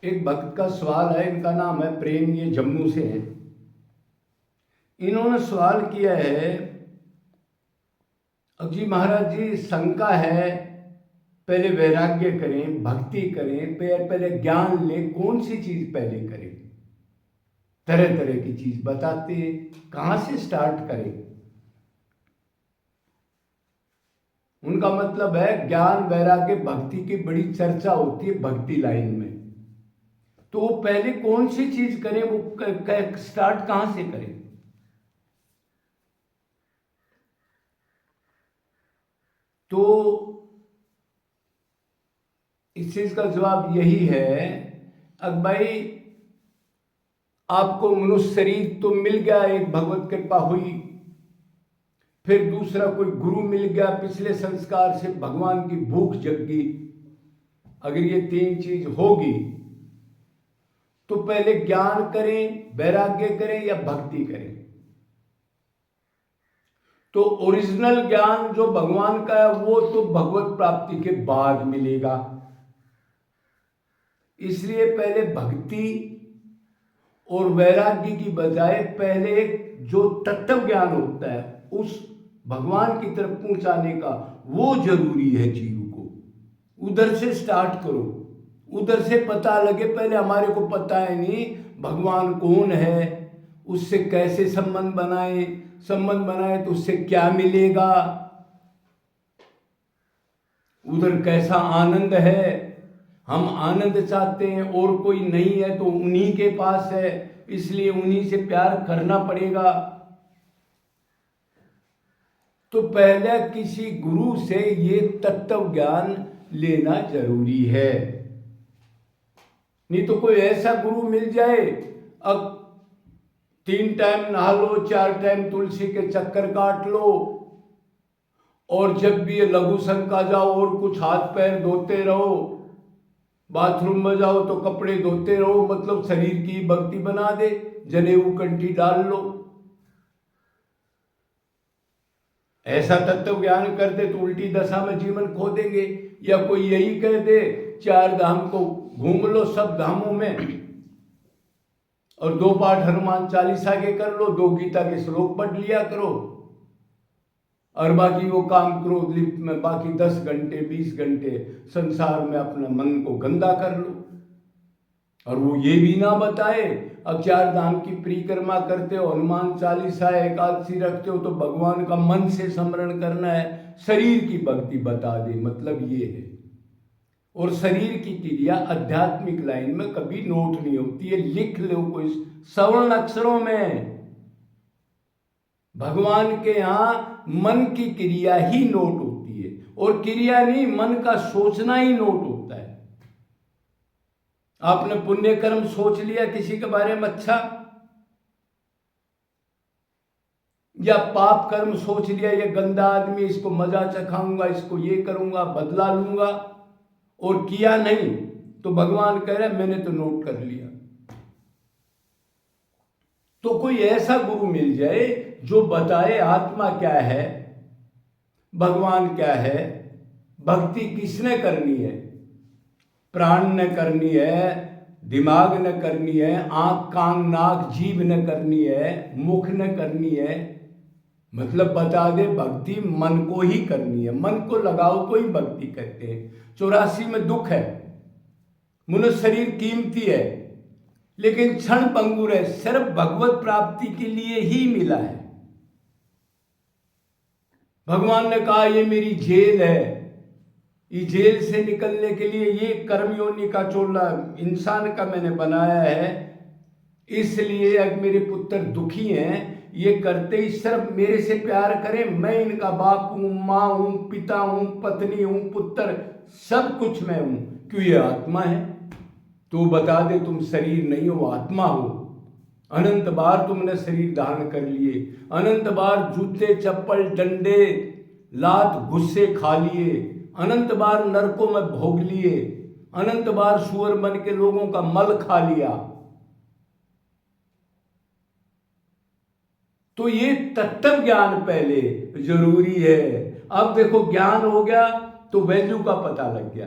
एक भक्त का सवाल है, इनका नाम है प्रेम, ये जम्मू से हैं। इन्होंने सवाल किया है, अब जी महाराज जी शंका है, पहले वैराग्य करें, भक्ति करें, पहले ज्ञान लें, कौन सी चीज पहले करें? तरह तरह की चीज बताते हैं, कहां से स्टार्ट करें? उनका मतलब है ज्ञान वैराग्य भक्ति की बड़ी चर्चा होती है भक्ति लाइन में, तो वो पहले कौन सी चीज करें, वो स्टार्ट कहां से करें? तो इस चीज का जवाब यही है, अब भाई आपको मनुष्य शरीर तो मिल गया, एक भगवत कृपा हुई, फिर दूसरा कोई गुरु मिल गया, पिछले संस्कार से भगवान की भूख जग गई। अगर ये तीन चीज होगी तो पहले ज्ञान करें, वैराग्य करें या भक्ति करें? तो ओरिजिनल ज्ञान जो भगवान का है वो तो भगवत प्राप्ति के बाद मिलेगा, इसलिए पहले भक्ति और वैराग्य की बजाय पहले जो तत्व ज्ञान होता है उस भगवान की तरफ पहुंचाने का वो जरूरी है। जीव को उधर से स्टार्ट करो, उधर से पता लगे। पहले हमारे को पता है नहीं भगवान कौन है, उससे कैसे संबंध बनाए, संबंध बनाए तो उससे क्या मिलेगा, उधर कैसा आनंद है, हम आनंद चाहते हैं और कोई नहीं है तो उन्हीं के पास है, इसलिए उन्हीं से प्यार करना पड़ेगा। तो पहले किसी गुरु से ये तत्व ज्ञान लेना जरूरी है, नहीं तो कोई ऐसा गुरु मिल जाए, अब 3 टाइम नहा लो, 4 टाइम तुलसी के चक्कर काट लो, और जब भी ये लघु शंका जाओ और कुछ हाथ पैर धोते रहो, बाथरूम में जाओ तो कपड़े धोते रहो, मतलब शरीर की भक्ति बना दे, जनेऊ कंठी डाल लो। ऐसा तत्व ज्ञान कर दे तो उल्टी दशा में जीवन खो देंगे। या कोई यही कह दे 4 धाम को घूम लो, सब धामों में, और 2 पाठ हनुमान चालीसा के कर लो, 2 गीता के श्लोक पढ़ लिया करो, और बाकी वो काम क्रोध लिप्त में बाकी 10 घंटे 20 घंटे संसार में अपना मन को गंदा कर लो। और वो ये भी ना बताए, अब 4 धाम की परिक्रमा करते हो, हनुमान चालीसा एकादशी रखते हो, तो भगवान का मन से स्मरण करना है, शरीर की भक्ति बता दे, मतलब ये है। और शरीर की क्रिया आध्यात्मिक लाइन में कभी नोट नहीं होती है, लिख लो कोई सवर्ण अक्षरों में। भगवान के यहां मन की क्रिया ही नोट होती है, और क्रिया नहीं, मन का सोचना ही नोट होता है। आपने पुण्य कर्म सोच लिया किसी के बारे में अच्छा, या पाप कर्म सोच लिया, ये गंदा आदमी, इसको मजा चखाऊंगा, इसको ये करूंगा, बदला लूंगा, और किया नहीं, तो भगवान कह रहे मैंने तो नोट कर लिया। तो कोई ऐसा गुरु मिल जाए जो बताए आत्मा क्या है, भगवान क्या है, भक्ति किसने करनी है, प्राण ने करनी है, दिमाग ने करनी है, आंख कान नाक जीभ ने करनी है, मुख ने करनी है, मतलब बता दे भक्ति मन को ही करनी है। मन को लगाओ तो ही भक्ति करते हैं। 84 में दुख है, मनुष्य शरीर कीमती है, लेकिन क्षण भंगुर है, सिर्फ भगवत प्राप्ति के लिए ही मिला है। भगवान ने कहा ये मेरी जेल है, ये जेल से निकलने के लिए ये कर्मयोनि का चोला इंसान का मैंने बनाया है, इसलिए अब मेरे पुत्र दुखी हैं, ये करते ही सिर्फ मेरे से प्यार करें, मैं इनका बाप हूं, माँ हूं, पिता हूं, पत्नी हूं, पुत्र, सब कुछ मैं हूं। क्यों? ये आत्मा है। तो बता दे तुम शरीर नहीं हो, आत्मा हो। अनंत बार तुमने शरीर धारण कर लिए, अनंत बार जूते चप्पल डंडे लात गुस्से खा लिए, अनंत बार नरकों में भोग लिए, अनंत बार सुअर बन के लोगों का मल खा लिया। तो ये तत्व ज्ञान पहले जरूरी है। अब देखो ज्ञान हो गया तो वैल्यू का पता लग गया।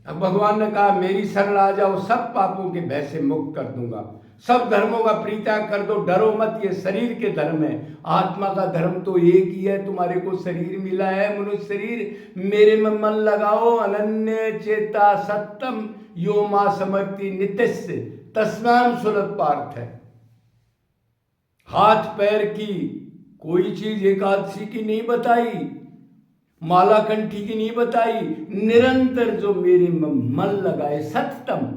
अब भगवान ने कहा मेरी शरण आ जाओ, सब पापों के भय से मुक्त कर दूंगा, सब धर्मों का परित्याग कर दो, डरो मत, ये शरीर के धर्म है, आत्मा का धर्म तो एक ही है, तुम्हारे को शरीर मिला है मनुष्य शरीर, मेरे में मन लगाओ, अनन्य चेता सत्यम यो मां समर्ति नित्यस्य तस्माम सुलभ पार्थ है। हाथ पैर की कोई चीज एकादशी की नहीं बताई, माला कंठी की नहीं बताई, निरंतर जो मेरे में मन लगाए सत्यम,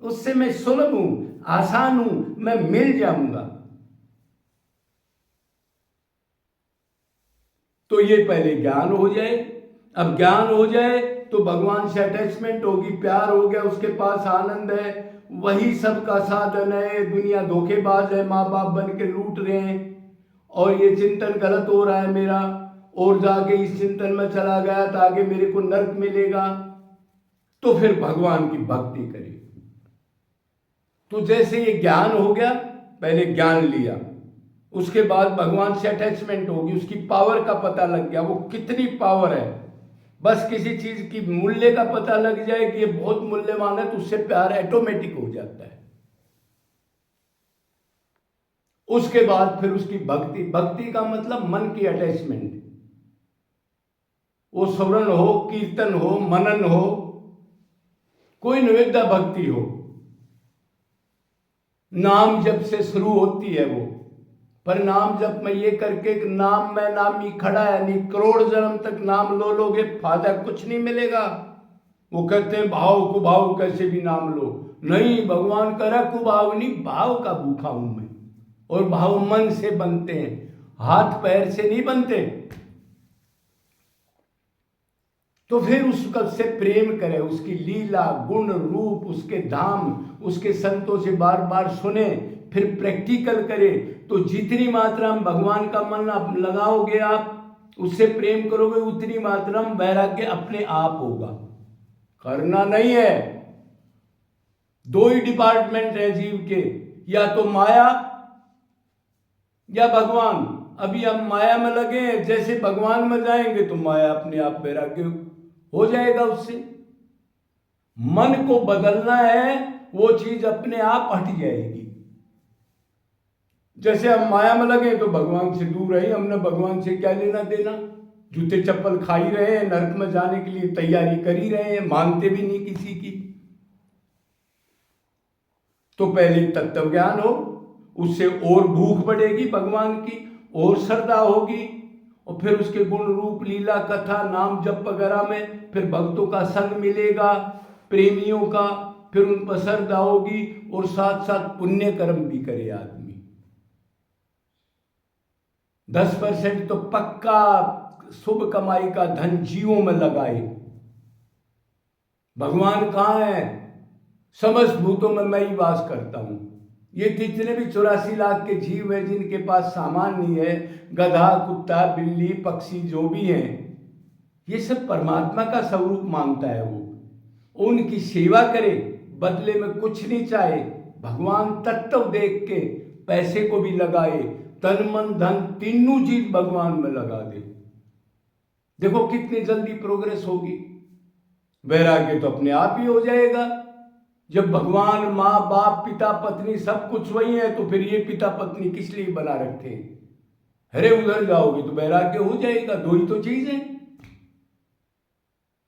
उससे मैं सुलभ हूं, आसान हूं, मैं मिल जाऊंगा। तो ये पहले ज्ञान हो जाए। अब ज्ञान हो जाए तो भगवान से अटैचमेंट होगी, प्यार हो गया, उसके पास आनंद है, वही सबका साधन है। दुनिया धोखेबाज है, माँ बाप बन के लूट रहे हैं, और ये चिंतन गलत हो रहा है मेरा, और जाके इस चिंतन में चला गया तो आगे मेरे को नरक मिलेगा। तो फिर भगवान की भक्ति करें। तो जैसे ये ज्ञान हो गया, पहले ज्ञान लिया, उसके बाद भगवान से अटैचमेंट होगी, उसकी पावर का पता लग गया, वो कितनी पावर है। बस किसी चीज की मूल्य का पता लग जाए कि ये बहुत मूल्यवान है, तो उससे प्यार ऑटोमेटिक हो जाता है। उसके बाद फिर उसकी भक्ति, भक्ति का मतलब मन की अटैचमेंट, वो स्मरण हो, कीर्तन हो, मनन हो, कोई निवेद्य भक्ति हो, नाम जप से शुरू होती है वो। पर नाम जप में ये करके कि नाम में नाम ही खड़ा है, नहीं करोड़ जन्म तक नाम लो लोगे, फायदा कुछ नहीं मिलेगा। वो कहते हैं भाव कुभाव कैसे भी नाम लो, नहीं, भगवान कह रहा कुभाव नहीं, भाव का भूखा हूं मैं, और भाव मन से बनते हैं, हाथ पैर से नहीं बनते। तो फिर उसका से प्रेम करे, उसकी लीला गुण रूप, उसके धाम, उसके संतों से बार बार सुने, फिर प्रैक्टिकल करे। तो जितनी मात्रा में भगवान का मन आप लगाओगे, आप उससे प्रेम करोगे, उतनी मात्रा में वैराग्य अपने आप होगा। करना नहीं है। दो ही डिपार्टमेंट है जीव के, या तो माया या भगवान। अभी हम माया में लगे हैं, जैसे भगवान में जाएंगे तो माया अपने आप वैराग्य हो जाएगा। उससे मन को बदलना है, वो चीज अपने आप हट जाएगी। जैसे हम माया में लगे तो भगवान से दूर रहे, हमने भगवान से क्या लेना देना, जूते चप्पल खा ही रहे हैं, नरक में जाने के लिए तैयारी कर ही रहे हैं, मानते भी नहीं किसी की। तो पहले तत्व ज्ञान हो, उससे और भूख बढ़ेगी भगवान की, और श्रद्धा होगी, और फिर उसके गुण रूप लीला कथा नाम जप वगैरह में फिर भक्तों का संग मिलेगा, प्रेमियों का, फिर उन पर श्रद्धा होगी, और साथ साथ पुण्य कर्म भी करे आदमी। 10% तो पक्का शुभ कमाई का धन जीवों में लगाए। भगवान कहाँ है? समस्त भूतों में मैं ही वास करता हूं। ये जितने भी 84 लाख के जीव हैं जिनके पास सामान नहीं है, गधा कुत्ता बिल्ली पक्षी जो भी हैं, ये सब परमात्मा का स्वरूप मानता है। वो उनकी सेवा करे, बदले में कुछ नहीं चाहे, भगवान तत्व देख के पैसे को भी लगाए, तन मन धन तीनों चीज भगवान में लगा दे। देखो कितनी जल्दी प्रोग्रेस होगी। वैराग्य तो अपने आप ही हो जाएगा। जब भगवान माँ बाप पिता पत्नी सब कुछ वही है, तो फिर ये पिता पत्नी किस लिए बना रखे? अरे उधर जाओगे तो वैराग्य हो जाएगा। दो ही तो चीज है।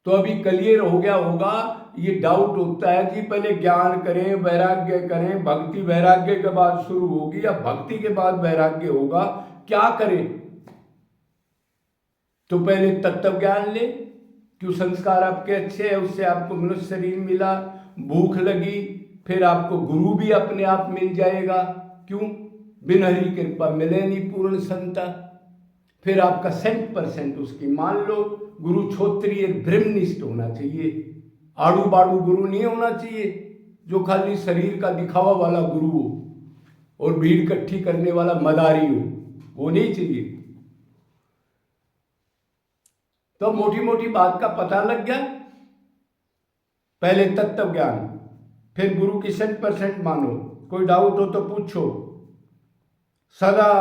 तो अभी क्लियर हो गया होगा। ये डाउट होता है कि पहले ज्ञान करें, वैराग्य करें, भक्ति वैराग्य के बाद शुरू होगी या भक्ति के बाद वैराग्य होगा, क्या करें? तो पहले तत्व ज्ञान ले, क्यों संस्कार आपके अच्छे हैं, उससे आपको मनुष्य शरीर मिला, भूख लगी, फिर आपको गुरु भी अपने आप मिल जाएगा। क्यों? बिन हरि कृपा मिले नहीं पूर्ण संता। फिर आपका 100% उसकी मान लो। गुरु क्षोत्रिय ब्रह्मनिष्ठ होना चाहिए, आड़ू बाड़ू गुरु नहीं होना चाहिए जो खाली शरीर का दिखावा वाला गुरु हो और भीड़ इकट्ठी करने वाला मदारी हो, वो नहीं चाहिए। तो मोटी मोटी बात का पता लग गया। पहले तत्व ज्ञान, फिर गुरु की 100% मानो, कोई डाउट हो तो पूछो। सदा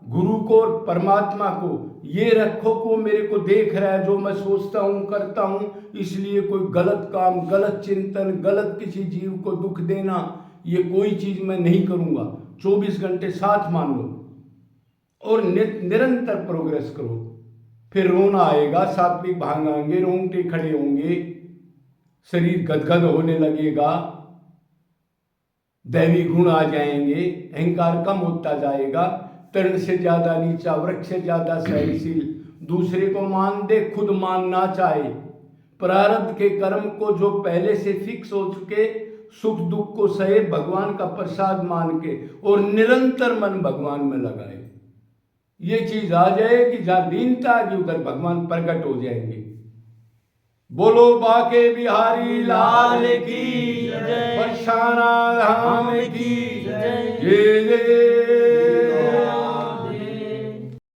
गुरु को और परमात्मा को ये रखो को मेरे को देख रहा है, जो मैं सोचता हूँ करता हूँ, इसलिए कोई गलत काम, गलत चिंतन, गलत किसी जीव को दुख देना, ये कोई चीज मैं नहीं करूँगा। 24 घंटे साथ मान लो और निरंतर प्रोग्रेस करो। फिर रोना आएगा, सात्विक भांग आएंगे, रोंगटे खड़े होंगे, शरीर गदगद होने लगेगा, दैवी गुण आ जाएंगे, अहंकार कम होता जाएगा, तृण से ज्यादा नीचा, वृक्ष से ज्यादा सहनशील, दूसरे को मान दे, खुद मानना चाहे, प्रारब्ध के कर्म को जो पहले से फिक्स हो चुके, सुख दुख को सहे भगवान का प्रसाद मान के, और निरंतर मन भगवान में लगाए। ये चीज आ जाएगी, जहां दीनता आगी उधर भगवान प्रकट हो जाएंगे। बोलो बाके बिहारी लाल की जय, बरसाना धाम की जय, जय जय।